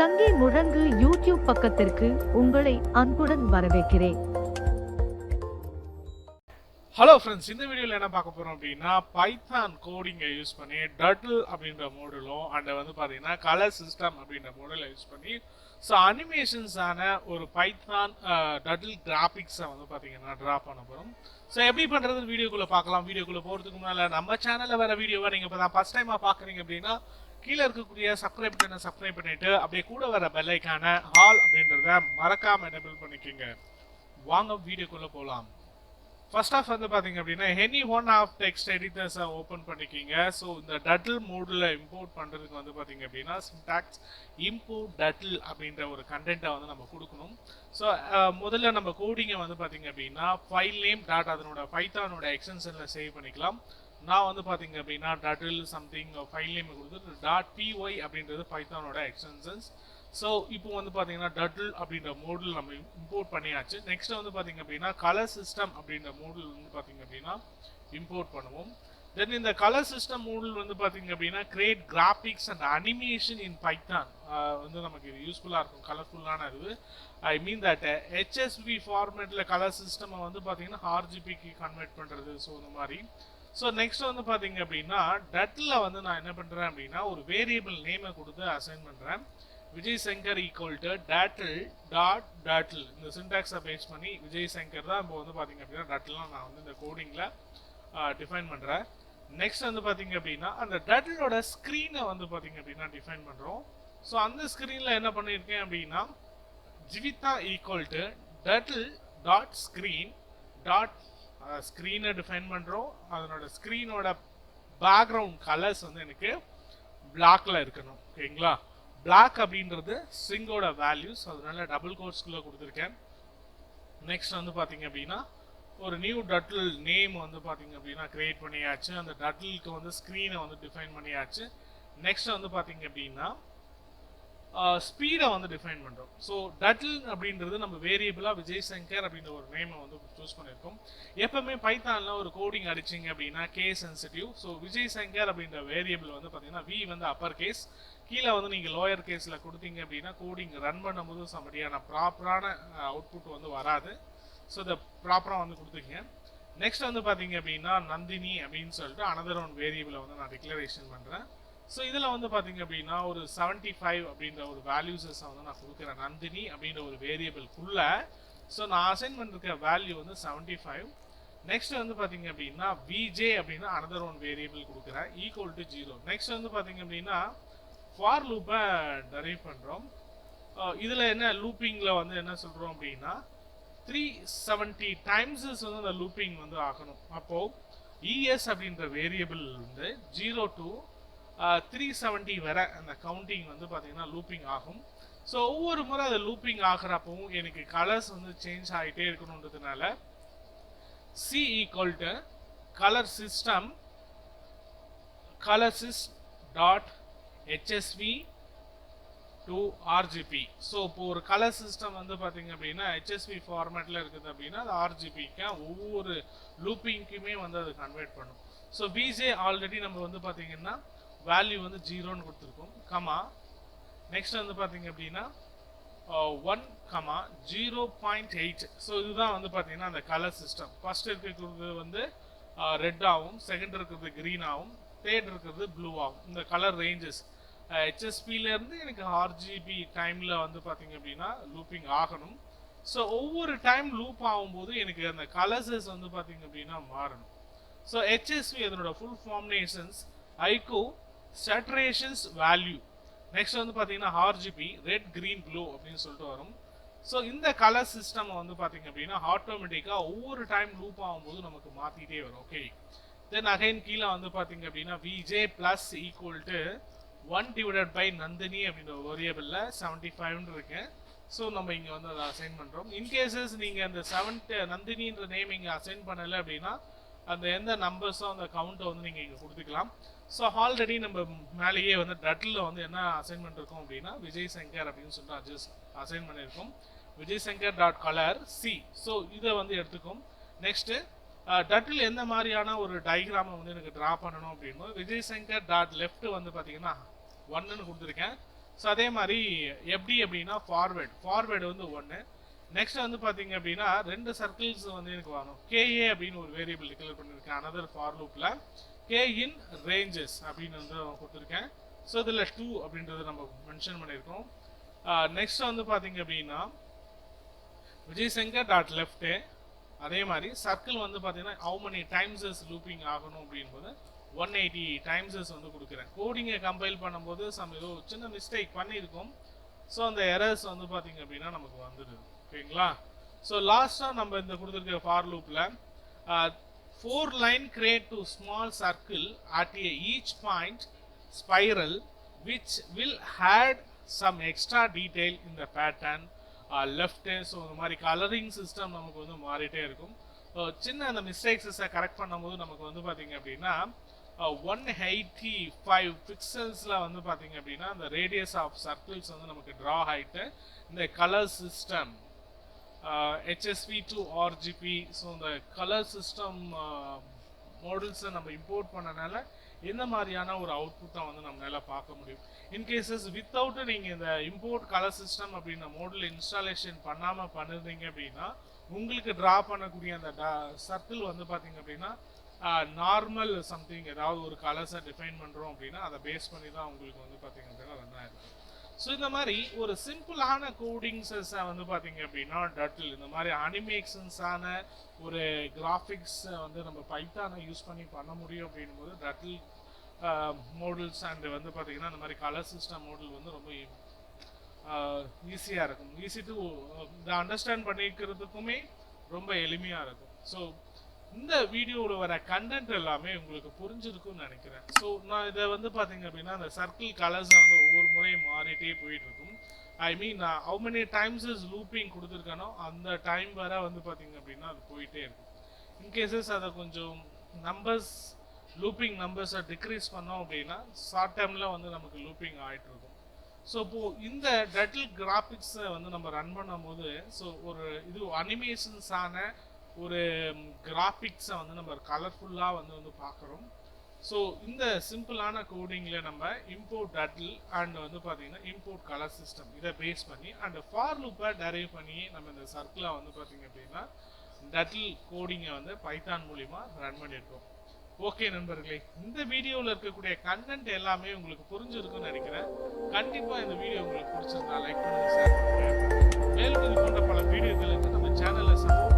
சங்கி முழங்கு யூடியூப் பக்கத்திற்கு உங்களை அன்புடன் வரவேற்கிறேன். ஹலோ ஃப்ரெண்ட்ஸ், இந்த வீடியோவில் என்ன பார்க்க போகிறோம் அப்படின்னா பைத்தான் கோடிங்கை யூஸ் பண்ணி டட்டில் அப்படின்ற மோடலும் அண்ட் வந்து பார்த்தீங்கன்னா கலர் சிஸ்டம் அப்படின்ற மோடலை யூஸ் பண்ணி ஸோ அனிமேஷன்ஸான ஒரு பைத்தான் டட்டில் கிராஃபிக்ஸை வந்து பார்த்தீங்கன்னா ட்ரா பண்ண போகிறோம். ஸோ எப்படி பண்ணுறது வீடியோக்குள்ளே பார்க்கலாம். வீடியோக்குள்ளே போகிறதுக்கு முன்னால் நம்ம சேனலில் வர வீடியோவை நீங்கள் இப்போ தான் ஃபஸ்ட் டைமாக பார்க்குறீங்க அப்படின்னா கீழே இருக்கக்கூடிய சப்ஸ்கிரைப் பட்டனை சப்ஸ்கிரைப் பண்ணிவிட்டு அப்படியே கூட வர பெல்லைக்கான ஆல் அப்படின்றத மறக்காமல் எனேபிள் பண்ணிக்கோங்க. வாங்க வீடியோக்குள்ளே போகலாம். ஃபர்ஸ்ட் ஆஃப் வந்து பார்த்தீங்க அப்படின்னா எனி ஒன் ஆஃப் டெக்ஸ்ட் எடிட்டர்ஸை ஓப்பன் பண்ணிக்கிங்க. ஸோ இந்த டட்டில் மோடில் இம்போர்ட் பண்ணுறதுக்கு வந்து பார்த்தீங்க அப்படின்னா சின்டாக்ஸ் இம்போர்ட் டட்டில் அப்படின்ற ஒரு கண்டென்ட்டை வந்து நம்ம கொடுக்கணும். ஸோ முதல்ல நம்ம கோடிங்கை வந்து பார்த்தீங்க அப்படின்னா ஃபைல் நேம் டாட் அதனோட பைத்தானோட எக்ஸ்டென்ஷனில் சேவ் பண்ணிக்கலாம். நான் வந்து பார்த்தீங்க அப்படின்னா டட்டில் சம்திங் ஃபைல் நேம் கொடுத்து .py அப்படின்றது பைத்தானோட எக்ஸ்டென்ஷன்ஸ். ஸோ இப்போ வந்து பார்த்தீங்கன்னா டட்டில் அப்படின்ற மோடில் நம்ம இம்போர்ட் பண்ணியாச்சு. நெக்ஸ்ட் வந்து பார்த்தீங்க அப்படின்னா கலர் சிஸ்டம் அப்படின்ற மோடில் வந்து பார்த்தீங்க அப்படின்னா இம்போர்ட் பண்ணுவோம். தென் இந்த கலர் சிஸ்டம் மோடில் வந்து பார்த்தீங்க அப்படின்னா create graphics and animation in Python வந்து நமக்கு இது யூஸ்ஃபுல்லாக இருக்கும். கலர்ஃபுல்லான இது ஐ மீன் தட் HSV ஃபார்மேட்டில் கலர் சிஸ்டம் வந்து பார்த்தீங்கன்னா RGBக்கு கன்வெர்ட் பண்ணுறது. ஸோ இந்த மாதிரி. ஸோ நெக்ஸ்ட் வந்து பார்த்தீங்க அப்படின்னா டட்டில் வந்து நான் என்ன பண்ணுறேன் அப்படின்னா ஒரு வேரியபிள் நேமை கொடுத்து அசைன் பண்ணுறேன். Vijay Shankar equal to turtle dot turtle இந்த சின்டாக்ஸை பேஸ் பண்ணி விஜய் சங்கர் தான் இப்போ வந்து பார்த்தீங்க அப்படின்னா டட்டிலாம் நான் வந்து இந்த கோடிங்கில் டிஃபைன் பண்ணுறேன். நெக்ஸ்ட் வந்து பார்த்தீங்க அப்படின்னா அந்த டட்டிலோட ஸ்க்ரீனை வந்து பார்த்தீங்க அப்படின்னா டிஃபைன் பண்ணுறோம். ஸோ அந்த ஸ்க்ரீனில் என்ன பண்ணியிருக்கேன் அப்படின்னா Jivitha equal to turtle dot screen dot ஸ்க்ரீனை டிஃபைன் பண்ணுறோம். அதனோட ஸ்க்ரீனோட பேக்ரவுண்ட் கலர்ஸ் வந்து எனக்கு பிளாக்ல இருக்கணும். ஓகேங்களா. பிளாக் அப்படின்றது ஸ்ட்ரிங்கோட வேல்யூஸ், அதனால டபுள் கோட்ஸ்குள்ளே கொடுத்துருக்கேன். நெக்ஸ்ட் வந்து பார்த்தீங்க அப்படின்னா ஒரு நியூ டட்டில் நேம் வந்து பார்த்தீங்க அப்படின்னா கிரியேட் பண்ணியாச்சு. அந்த டட்டிலுக்கு வந்து ஸ்க்ரீனை வந்து டிஃபைன் பண்ணியாச்சு. நெக்ஸ்ட் வந்து பார்த்தீங்க அப்படின்னா ஸ்பீடை வந்து டிஃபைன் பண்ணுறோம். ஸோ டட்டில் அப்படின்றது நம்ம வேரியபிளாக விஜய் சங்கர் அப்படின்ற ஒரு நேமை வந்து சூஸ் பண்ணியிருக்கோம். எப்பவுமே பைத்தானில் ஒரு கோடிங் அடிச்சிங்க அப்படின்னா case sensitive. So Vijay Shankar அப்படின்ற வேரியபிள் வந்து பார்த்தீங்கன்னா வி வந்து அப்பர் கேஸ், கீழே வந்து நீங்கள் லோயர் கேஸில் கொடுத்தீங்க அப்படின்னா கோடிங் ரன் பண்ணும்போது சரியான ப்ராப்பரான அவுட்புட் வந்து வராது. ஸோ இதை ப்ராப்பராக வந்து கொடுத்துங்க. நெக்ஸ்ட் வந்து பார்த்தீங்க அப்படின்னா நந்தினி அப்படின்னு சொல்லிட்டு அனதர் ஒன் வேரியபிளை வந்து நான் டிக்ளரேஷன் பண்ணுறேன். ஸோ இதில் வந்து பார்த்தீங்க அப்படின்னா ஒரு 75 அப்படின்ற ஒரு வேல்யூஸஸை வந்து நான் கொடுக்குறேன் நந்தினி அப்படின்ற ஒரு வேரியபிள்குள்ளே. ஸோ நான் அசைன் பண்ணிருக்க வேல்யூ வந்து 75. நெக்ஸ்ட் வந்து பார்த்தீங்க அப்படின்னா விஜே அப்படின்னா அனதர் ஒன் வேரியபிள் கொடுக்குறேன் ஈக்குவல் டு 0. நெக்ஸ்ட் வந்து பார்த்தீங்க அப்படின்னா ஃபார் லூப்பை டெரைவ் பண்ணுறோம். இதில் என்ன லூப்பிங்கில் வந்து என்ன சொல்கிறோம் அப்படின்னா 370 டைம்ஸஸ் வந்து அந்த லூப்பிங் வந்து ஆகணும். அப்போது ES அப்படின்ற வேரியபிள் வந்து 0 to 370 வரை அந்த கவுண்டிங் வந்து பார்த்தீங்கன்னா லூப்பிங் ஆகும். ஸோ ஒவ்வொரு முறை அது லூப்பிங் ஆகிறப்பவும் எனக்கு கலர்ஸ் வந்து சேஞ்ச் ஆகிட்டே இருக்கணுன்றதுனால C equal to colour system colorsys dot HSV to RGB. So இப்போ ஒரு கலர் சிஸ்டம் வந்து பார்த்தீங்க அப்படின்னா HSV ஃபார்மேட்டில் இருக்குது அப்படின்னா அது RGBக்கு ஒவ்வொரு லூப்பிங்க்குமே வந்து அது கன்வெர்ட் பண்ணும். ஸோ விஜே ஆல்ரெடி நம்ம வந்து பார்த்தீங்கன்னா வேல்யூ வந்து 0ன்னு கொடுத்துருக்கோம். கமா நெக்ஸ்ட் வந்து பார்த்தீங்க அப்படின்னா 1 கமா 0.8. ஸோ இதுதான் வந்து பார்த்தீங்கன்னா அந்த கலர் சிஸ்டம். ஃபர்ஸ்ட் இருக்கிறது வந்து ரெட் ஆகும், செகண்ட் இருக்கிறது க்ரீன் ஆகும், தேர்ட் இருக்கிறது ப்ளூ ஆகும். இந்த கலர் ரேஞ்சஸ் HSPலேருந்து எனக்கு RGB டைமில் வந்து பார்த்தீங்க அப்படின்னா லூப்பிங் ஆகணும். ஸோ ஒவ்வொரு டைம் லூப் ஆகும்போது எனக்கு அந்த கலர்ஸஸ் வந்து பார்த்தீங்க அப்படின்னா மாறணும். ஸோ HSV அதனோட ஃபுல் ஃபார்முலேஷன்ஸ் ஐகோ சேச்சுரேஷன்ஸ் வேல்யூ. நெக்ஸ்ட் வந்து பார்த்தீங்கன்னா RGB ரெட் க்ரீன் ப்ளூ அப்படின்னு சொல்லிட்டு வரும். ஸோ இந்த கலர் சிஸ்டம் வந்து பார்த்தீங்க அப்படின்னா ஆட்டோமேட்டிக்காக ஒவ்வொரு டைம் லூப் ஆகும்போது நமக்கு மாற்றிட்டே வரும். ஓகே. தென் அகைன் கீழே வந்து பார்த்தீங்க அப்படின்னா VJ plus equal to 1 divided by Nandini அப்படின்ற வேரியபிளில் 75 இருக்கு. ஸோ நம்ம இங்கே வந்து அதை அசைன் பண்ணுறோம். இன்கேசஸ் நீங்கள் அந்த நந்தினின்ற நேம் இங்கே அசைன் பண்ணலை அப்படின்னா அந்த எந்த நம்பர்ஸோ அந்த கவுண்ட்டை வந்து நீங்கள் இங்கே கொடுத்துக்கலாம். ஸோ ஆல்ரெடி நம்ம மேலேயே வந்து டட்டில் வந்து என்ன அசைன் பண்ணிருக்கோம் அப்படின்னா விஜய் சங்கர் அப்படின்னு சொல்லிட்டு அசைன் பண்ணியிருக்கோம். Vijay Shankar dot colour C. So இதை வந்து எடுத்துக்கும். நெக்ஸ்ட்டு டட்டில் எந்த மாதிரியான ஒரு டயக்ராமை வந்து எனக்கு ட்ரா பண்ணணும் அப்படின்னு விஜய் சங்கர் டாட் லெஃப்ட் வந்து பார்த்தீங்கன்னா 1ன்னு கொடுத்துருக்கேன். ஸோ அதே மாதிரி எப்படி அப்படின்னா ஃபார்வேர்டு வந்து ஒன்று. நெக்ஸ்ட் வந்து பார்த்தீங்க அப்படின்னா 2 சர்க்கிள்ஸ் வந்து எனக்கு வேணும். கேஏ அப்படின்னு ஒரு வேரியபிள் டிக்ளேர் பண்ணியிருக்கேன் அனதர் ஃபார் லூப்பில். கே இன் ரேஞ்சஸ் அப்படின்னு வந்து கொடுத்துருக்கேன். ஸோ இதில் 2 அப்படின்றத நம்ம மென்ஷன் பண்ணியிருக்கோம். நெக்ஸ்ட் வந்து பார்த்தீங்க அப்படின்னா விஜய்சங்கர் டாட் லெஃப்ட்டு. அதே மாதிரி சர்க்கிள் வந்து பார்த்தீங்கன்னா ஹவு மெனி டைம்ஸஸ் லூப்பிங் ஆகணும் அப்படின்போது 180 டைம்ஸஸ் வந்து கொடுக்குறேன். கோடிங்கை கம்பைல் பண்ணும்போது ஏதோ சின்ன மிஸ்டேக் பண்ணியிருக்கோம். ஸோ அந்த எரர்ஸ் வந்து பார்த்தீங்க அப்படின்னா நமக்கு வந்துடுது. ஓகேங்களா? ஸோ லாஸ்ட்டாக நம்ம இந்த கொடுத்துருக்க ஃபார் லூப்பில் 4 line create to small circle at each point spiral which will add some extra detail in the pattern left. So இந்த மாதிரி கலரிங் சிஸ்டம் நமக்கு வந்து மாறிட்டே இருக்கும். சின்ன அந்த மிஸ்டேக்ஸை கரெக்ட் பண்ணும்போது நமக்கு வந்து பார்த்தீங்க அப்படின்னா 185 பிக்சல்ஸில் வந்து பார்த்தீங்க அப்படின்னா அந்த ரேடியஸ் ஆஃப் சர்க்கிள்ஸ் வந்து நமக்கு ட்ரா ஆகிட்டு இந்த colour system HSV to RGB. So இந்த கலர் சிஸ்டம் மாடல்ஸை நம்ம இம்போர்ட் பண்ணனால எந்த மாதிரியான ஒரு அவுட்புட்டை வந்து நம்மளால பார்க்க முடியும். இன்கேசஸ் வித்தவுட் நீங்கள் இந்த இம்போர்ட் கலர் சிஸ்டம் அப்படின்ற மாடல் இன்ஸ்டாலேஷன் பண்ணாமல் பண்ணிருந்தீங்க அப்படின்னா உங்களுக்கு ட்ரா பண்ணக்கூடிய அந்த சர்க்கிள் வந்து பார்த்தீங்க அப்படின்னா நார்மல் சம்திங் ஏதாவது ஒரு கலர்ஸை டிஃபைன் பண்ணுறோம் அப்படின்னா அதை பேஸ் பண்ணி தான் உங்களுக்கு வந்து பார்த்தீங்க அப்படின்னா ரன் ஆயிருக்கும். ஸோ இந்த மாதிரி ஒரு சிம்பிளான கோடிங்ஸை வந்து பார்த்தீங்க அப்படின்னா டட்டில் இந்த மாதிரி அனிமேஷன்ஸான ஒரு கிராஃபிக்ஸ் வந்து நம்ம பைத்தானை யூஸ் பண்ணி பண்ண முடியும் அப்படின்போது டட்டில் மாடல்ஸ் அண்ட் வந்து பார்த்தீங்கன்னா இந்த மாதிரி கலர் சிஸ்டம் மாடல் வந்து ரொம்ப ஈஸியாக இருக்கும். ஈஸி டு இதை அண்டர்ஸ்டாண்ட் பண்ணிக்கிறதுக்குமே ரொம்ப எளிமையாக இருக்கும். ஸோ இந்த வீடியோவில் வர கண்டென்ட் எல்லாமே உங்களுக்கு புரிஞ்சிருக்கும்னு நினைக்கிறேன். ஸோ நான் இதை வந்து பார்த்தீங்க அப்படின்னா அந்த சர்க்கிள் கலர்ஸை வந்து ஒவ்வொரு முறையும் மாறிட்டே போயிட்டு இருக்கும். ஐ மீன் நான் ஹவு மெனி டைம்ஸஸ் லூப்பிங் கொடுத்துருக்கேனோ அந்த டைம் வர வந்து பார்த்தீங்க அப்படின்னா அது போயிட்டே இருக்கும். இன்கேசஸ் அதை கொஞ்சம் லூப்பிங் நம்பர்ஸை டிக்ரீஸ் பண்ணோம் அப்படின்னா ஷார்ட் டைமில் வந்து நமக்கு லூப்பிங் ஆகிட்டு இருக்கும். ஸோ இப்போது இந்த டட்டில் கிராஃபிக்ஸை வந்து நம்ம ரன் பண்ணும்போது ஸோ ஒரு இது அனிமேஷன்ஸான ஒரு கிராஃபிக்ஸை வந்து நம்ம கலர்ஃபுல்லாக வந்து பார்க்குறோம். ஸோ இந்த சிம்பிளான கோடிங்கில் நம்ம இம்போர்ட் டட்டில் அண்ட் வந்து பார்த்தீங்கன்னா இம்போர்ட் கலர் சிஸ்டம் இதை பேஸ் பண்ணி அண்ட் ஃபார் லூப்பை டெரைவ் பண்ணி நம்ம இந்த சர்க்கிளை வந்து பார்த்தீங்க அப்படின்னா டட்டில் கோடிங்கை வந்து பைத்தான் மூலிமா ரன் பண்ணியிருக்கோம். ஓகே நண்பர்களே, இந்த வீடியோவில் இருக்கக்கூடிய கண்டென்ட் எல்லாமே உங்களுக்கு புரிஞ்சிருக்குன்னு நினைக்கிறேன். கண்டிப்பாக இந்த வீடியோ உங்களுக்கு பிடிச்சிருந்தா லைக் பண்ணுங்க, ஷேர் பண்ணுங்க. மேலும் இது போன்ற பல வீடியோக்களுக்கு நம்ம சேனலை சப்போர்ட்